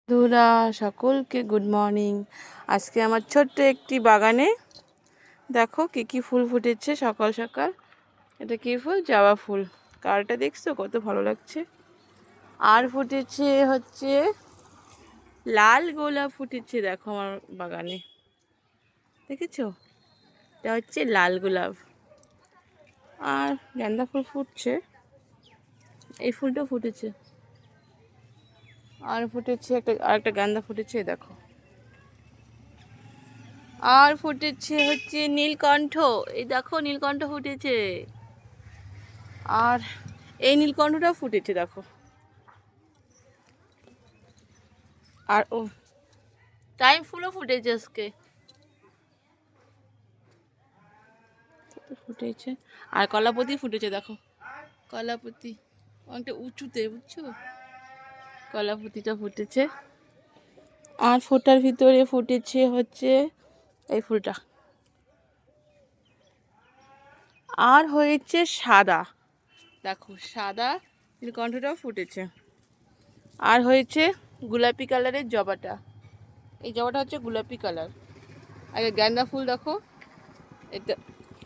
বন্ধুরা সকলকে good morning. আজকে আমার ছোট্ট একটি বাগানে দেখো কি কি ফুল ফুটেছে সকাল সকাল। এটা কি ফুল? জবা ফুল। কালারটা দেখছো কত ভালো লাগছে। আর ফুটেছে হচ্ছে লাল গোলাপ ফুটেছে, দেখো আমার বাগানে দেখেছো, এটা হচ্ছে লাল গোলাপ। আর গাঁদা ফুল ফুটছে, এই ফুলটা ফুটেছে। আর ফুটেছে আরেকটা গাঁদা ফুটেছে, দেখো। আর ফুটেছে হচ্ছে নীলকণ্ঠ, এই দেখো নীলকণ্ঠ ফুটেছে। আর এই নীলকণ্ঠটা ফুটেছে দেখো। আর ও টাইম ফুলও ফুটেছে আজকে, ফুটেছে। আর কলাপতি ফুটেছে দেখো, কলাপতি অনেকটা উঁচুতে, বুঝছো, কলাপতিটা ফুটেছে। আর ফোটার ভিতরে ফুটেছে হচ্ছে এই ফুলটা। আর হয়েছে সাদা, দেখো সাদা নীলকণ্ঠটাও ফুটেছে। আর হয়েছে গোলাপি কালারের জবাটা, এই জবাটা হচ্ছে গোলাপি কালার। আগে গাঁদা ফুল দেখো, এটা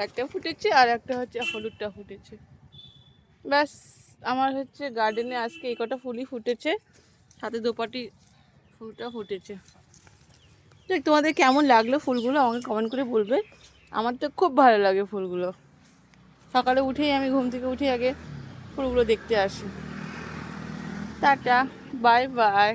একটা ফুটেছে আর একটা হচ্ছে হলুদটা ফুটেছে। ব্যাস, আমার হচ্ছে গার্ডেনে আজকে এই কটা ফুলই ফুটেছে, সাথে দোপাটি ফুলটা ফুটেছে। তো তোমাদের কেমন লাগলো ফুলগুলো আমাকে কমেন্ট করে বলবে। আমার তো খুব ভালো লাগে ফুলগুলো। সকালে উঠেই আমি ঘুম থেকে উঠে আগে ফুলগুলো দেখতে আসি। Tata, bye bye.